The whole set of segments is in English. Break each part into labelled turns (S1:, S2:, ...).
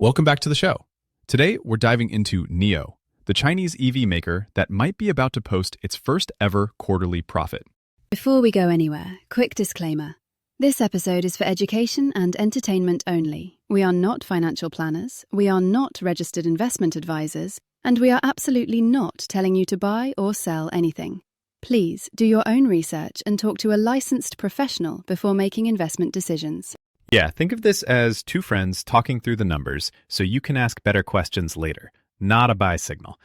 S1: Welcome back to the show. Today, we're diving into NIO, the Chinese EV maker that might be about to post its first ever quarterly profit.
S2: Before we go anywhere, quick disclaimer. This episode is for education and entertainment only. We are not financial planners, we are not registered investment advisors, and we are absolutely not telling you to buy or sell anything. Please do your own research and talk to a licensed professional before making investment decisions.
S1: Yeah, think of this as two friends talking through the numbers so you can ask better questions later, not a buy signal.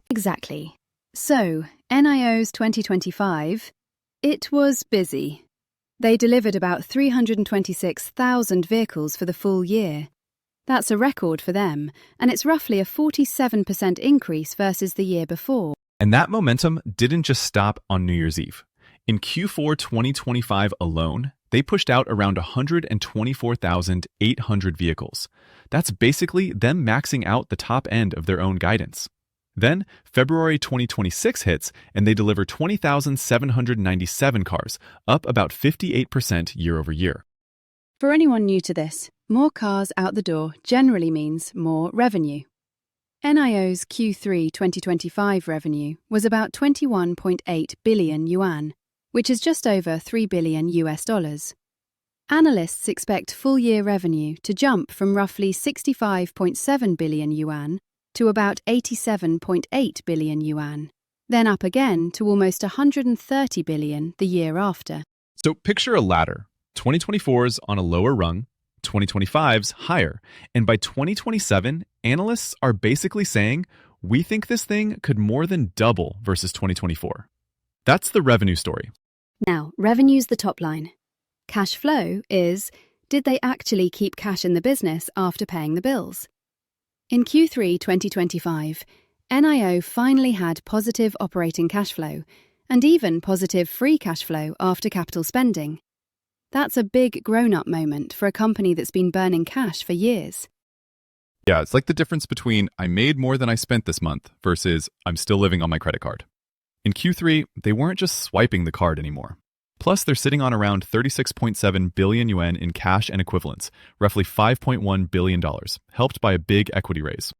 S2: Exactly. So, NIO's 2025, it was busy. They delivered about 326,000 vehicles for the full year. That's a record for them, and it's roughly a 47% increase versus the year before.
S1: And that momentum didn't just stop on New Year's Eve. In Q4 2025 alone, they pushed out around 124,800 vehicles. That's basically them maxing out the top end of their own guidance. Then, February 2026 hits, and they deliver 20,797 cars, up about 58% year over year.
S2: For anyone new to this, more cars out the door generally means more revenue. NIO's Q3 2025 revenue was about 21.8 billion yuan, which is just over $3 billion. Analysts expect full-year revenue to jump from roughly 65.7 billion yuan to about 87.8 billion yuan, then up again to almost 130 billion the year after.
S1: So picture a ladder. 2024's on a lower rung, 2025's higher, and by 2027, analysts are basically saying, we think this thing could more than double versus 2024. That's the revenue story.
S2: Now, revenue's the top line. Cash flow is, did they actually keep cash in the business after paying the bills? In Q3 2025, NIO finally had positive operating cash flow and even positive free cash flow after capital spending. That's a big grown-up moment for a company that's been burning cash for years.
S1: Yeah, it's like the difference between I made more than I spent this month versus I'm still living on my credit card. In Q3, they weren't just swiping the card anymore. Plus, they're sitting on around 36.7 billion yuan in cash and equivalents, roughly $5.1 billion, helped by a big equity raise.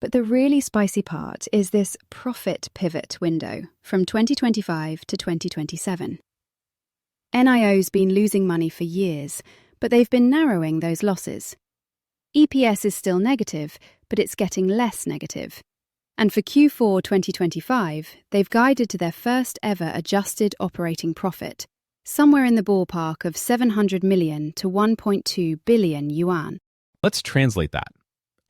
S2: But the really spicy part is this profit pivot window from 2025 to 2027. NIO's been losing money for years, but they've been narrowing those losses. EPS is still negative, but it's getting less negative. And for Q4 2025, they've guided to their first ever adjusted operating profit, somewhere in the ballpark of 700 million to 1.2 billion yuan.
S1: Let's translate that.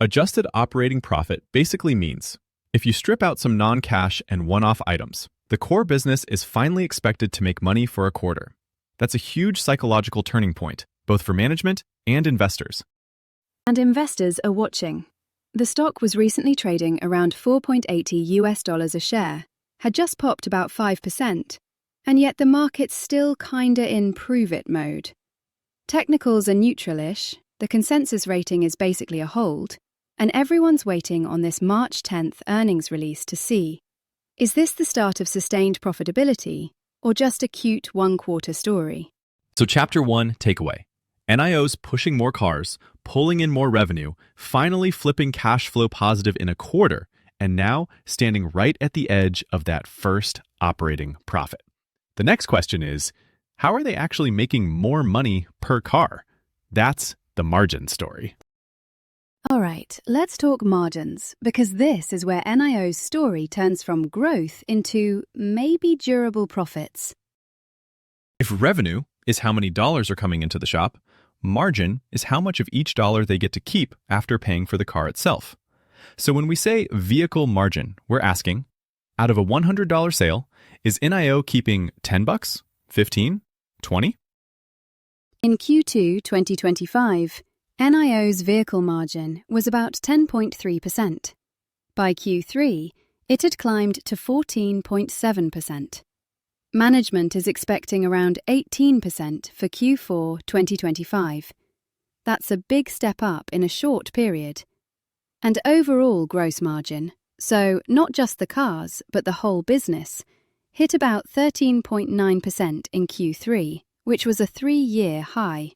S1: Adjusted operating profit basically means, if you strip out some non-cash and one-off items, the core business is finally expected to make money for a quarter. That's a huge psychological turning point, both for management and investors.
S2: And investors are watching. The stock was recently trading around $4.80 a share, had just popped about 5%, and yet the market's still kinda in prove-it mode. Technicals are neutral-ish, the consensus rating is basically a hold, and everyone's waiting on this March 10th earnings release to see, is this the start of sustained profitability, or just a cute one-quarter story?
S1: So Chapter 1 takeaway. NIO's pushing more cars, pulling in more revenue, finally flipping cash flow positive in a quarter, and now standing right at the edge of that first operating profit. The next question is, how are they actually making more money per car? That's the margin story.
S2: All right, let's talk margins, because this is where NIO's story turns from growth into maybe durable profits.
S1: If revenue is how many dollars are coming into the shop, margin is how much of each dollar they get to keep after paying for the car itself. So when we say vehicle margin, we're asking, out of a $100 sale, is NIO keeping $10, 15, 20?
S2: In Q2 2025, NIO's vehicle margin was about 10.3%. By Q3, it had climbed to 14.7%. Management is expecting around 18% for Q4 2025. That's a big step up in a short period. And overall gross margin, so not just the cars, but the whole business, hit about 13.9% in Q3, which was a 3-year high.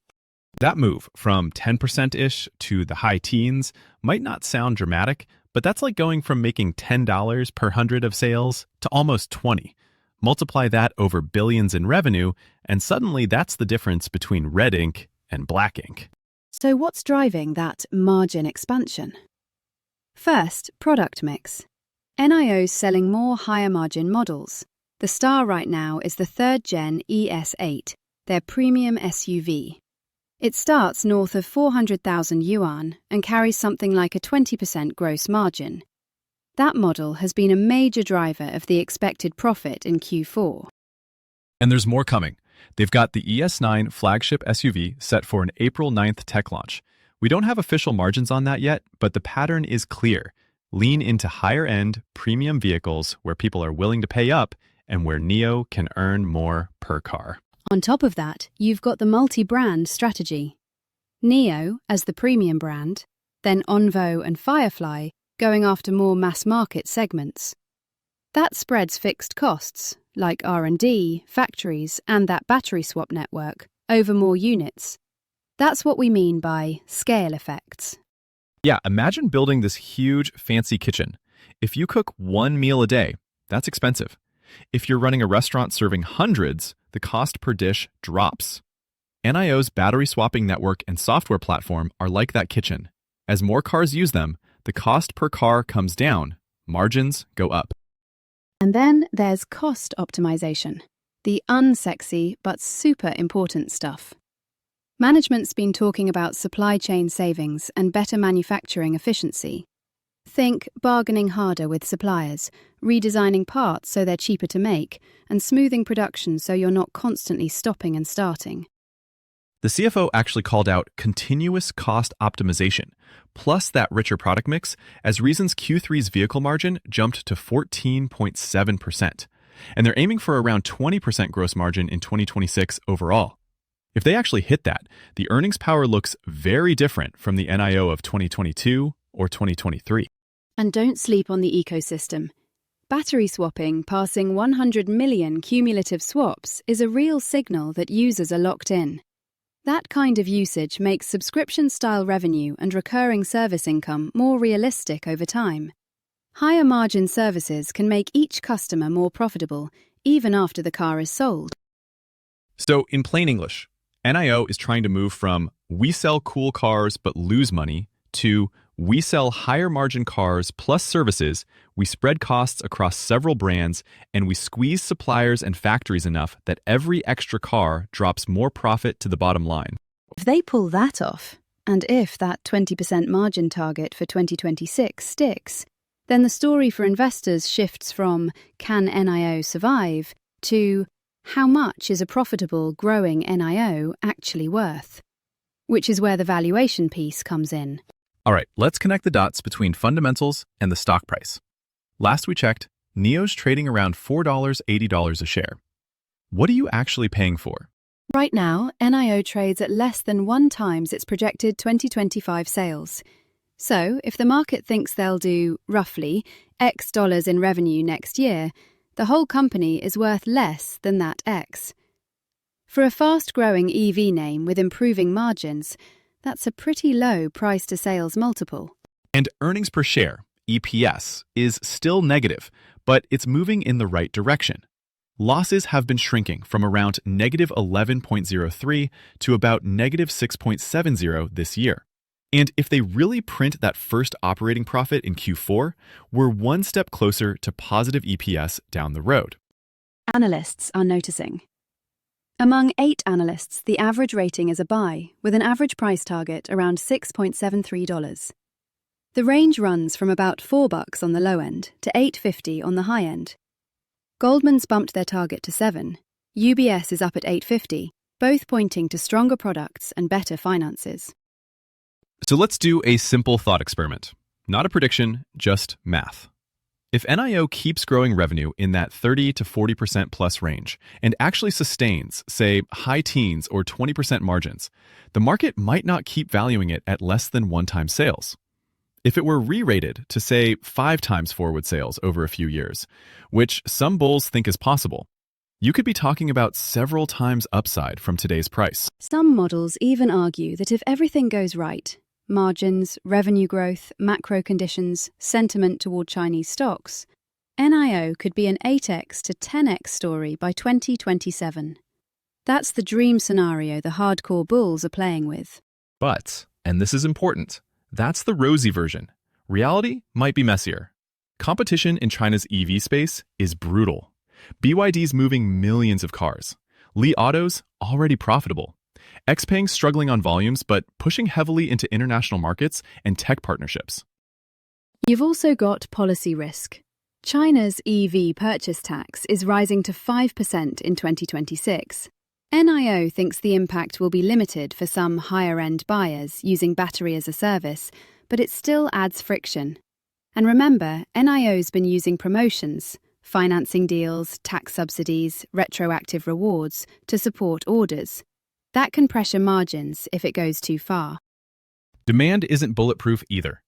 S1: That move from 10%-ish to the high teens might not sound dramatic, but that's like going from making $10 per hundred of sales to almost 20. Multiply that over billions in revenue, and suddenly that's the difference between red ink and black ink.
S2: So what's driving that margin expansion? First, product mix. NIO's selling more higher margin models. The star right now is the third-gen ES8, their premium SUV. It starts north of 400,000 yuan and carries something like a 20% gross margin. That model has been a major driver of the expected profit in Q4.
S1: And there's more coming. They've got the ES9 flagship SUV set for an April 9th tech launch. We don't have official margins on that yet, but the pattern is clear. Lean into higher-end, premium vehicles where people are willing to pay up and where NIO can earn more per car.
S2: On top of that, you've got the multi-brand strategy. NIO as the premium brand, then Onvo and Firefly going after more mass-market segments. That spreads fixed costs, like R&D, factories, and that battery swap network, over more units. That's what we mean by scale effects.
S1: Yeah, imagine building this huge, fancy kitchen. If you cook one meal a day, that's expensive. If you're running a restaurant serving hundreds, the cost per dish drops. NIO's battery swapping network and software platform are like that kitchen. As more cars use them, the cost per car comes down, margins go up.
S2: And then there's cost optimization, the unsexy but super important stuff. Management's been talking about supply chain savings and better manufacturing efficiency. Think bargaining harder with suppliers, redesigning parts so they're cheaper to make, and smoothing production so you're not constantly stopping and starting.
S1: The CFO actually called out continuous cost optimization, plus that richer product mix, as reasons Q3's vehicle margin jumped to 14.7%. And they're aiming for around 20% gross margin in 2026 overall. If they actually hit that, the earnings power looks very different from the NIO of 2022 or 2023.
S2: And don't sleep on the ecosystem. Battery swapping passing 100 million cumulative swaps is a real signal that users are locked in. That kind of usage makes subscription-style revenue and recurring service income more realistic over time. Higher margin services can make each customer more profitable, even after the car is sold.
S1: So, in plain English, NIO is trying to move from we sell cool cars but lose money to we sell higher margin cars plus services, we spread costs across several brands, and we squeeze suppliers and factories enough that every extra car drops more profit to the bottom line.
S2: If they pull that off, and if that 20% margin target for 2026 sticks, then the story for investors shifts from can NIO survive to how much is a profitable, growing NIO actually worth? Which is where the valuation piece comes in.
S1: All right, let's connect the dots between fundamentals and the stock price. Last we checked, NIO's trading around $4.80 a share. What are you actually paying for?
S2: Right now, NIO trades at less than 1 times its projected 2025 sales. So, if the market thinks they'll do, roughly, X dollars in revenue next year, the whole company is worth less than that X. For a fast-growing EV name with improving margins, that's a pretty low price-to-sales multiple.
S1: And earnings per share, EPS, is still negative, but it's moving in the right direction. Losses have been shrinking from around negative 11.03 to about negative 6.70 this year. And if they really print that first operating profit in Q4, we're one step closer to positive EPS down the road.
S2: Analysts are noticing. Among 8 analysts, the average rating is a buy, with an average price target around $6.73. The range runs from about $4 on the low end to $8.50 on the high end. Goldman's bumped their target to 7. UBS is up at $8.50, both pointing to stronger products and better finances.
S1: So let's do a simple thought experiment. Not a prediction, just math. If NIO keeps growing revenue in that 30 to 40% plus range and actually sustains, say, high teens or 20% margins, the market might not keep valuing it at less than 1-time sales. If it were re-rated to, say, 5 times forward sales over a few years, which some bulls think is possible, You could be talking about several times upside from today's price.
S2: Some models even argue that if everything goes right, margins, revenue growth, macro conditions, sentiment toward Chinese stocks, NIO could be an 8x to 10x story by 2027. That's the dream scenario the hardcore bulls are playing with.
S1: But, and this is important, that's the rosy version. Reality might be messier. Competition in China's EV space is brutal. BYD's moving millions of cars. Li Auto's already profitable. XPeng's struggling on volumes but pushing heavily into international markets and tech partnerships.
S2: You've also got policy risk. China's EV purchase tax is rising to 5% in 2026. NIO thinks the impact will be limited for some higher-end buyers using battery as a service, but it still adds friction. And remember, NIO's been using promotions, financing deals, tax subsidies, retroactive rewards to support orders. That can pressure margins if it goes too far.
S1: Demand isn't bulletproof either.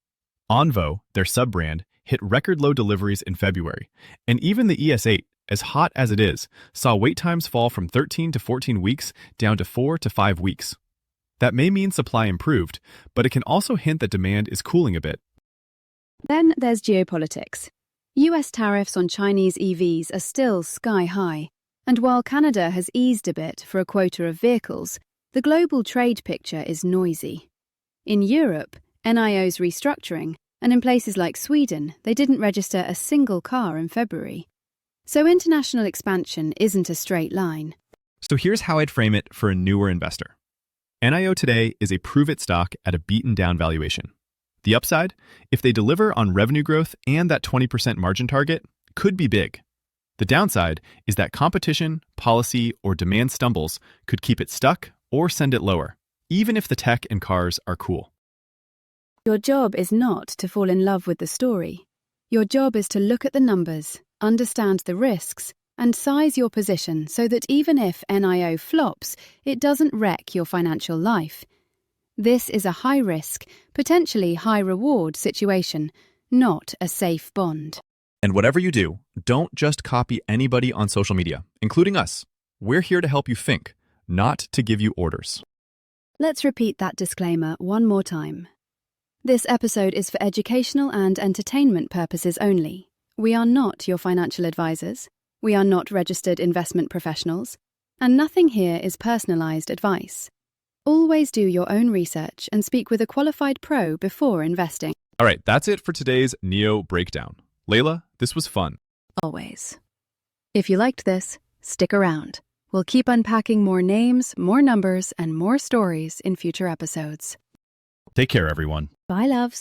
S1: Onvo, their sub-brand, hit record low deliveries in February, and even the ES8, as hot as it is, saw wait times fall from 13 to 14 weeks down to 4 to 5 weeks. That may mean supply improved, but it can also hint that demand is cooling a bit.
S2: Then there's geopolitics. US tariffs on Chinese EVs are still sky high, and while Canada has eased a bit for a quota of vehicles, the global trade picture is noisy. In Europe, NIO's restructuring, and in places like Sweden, they didn't register a single car in February. So international expansion isn't a straight line.
S1: So here's how I'd frame it for a newer investor. NIO today is a prove-it stock at a beaten-down valuation. The upside, if they deliver on revenue growth and that 20% margin target, could be big. The downside is that competition, policy, or demand stumbles could keep it stuck or send it lower, even if the tech and cars are cool.
S2: Your job is not to fall in love with the story. Your job is to look at the numbers, understand the risks, and size your position so that even if NIO flops, it doesn't wreck your financial life. This is a high-risk, potentially high-reward situation, not a safe bond.
S1: And whatever you do, don't just copy anybody on social media, including us. We're here to help you think, not to give you orders.
S2: Let's repeat that disclaimer one more time. This episode is for educational and entertainment purposes only. We are not your financial advisors. We are not registered investment professionals. And nothing here is personalized advice. Always do your own research and speak with a qualified pro before investing.
S1: All right, that's it for today's NIO breakdown. Layla, this was fun.
S2: Always. If you liked this, stick around. We'll keep unpacking more names, more numbers, and more stories in future episodes.
S1: Take care, everyone.
S2: Bye, loves.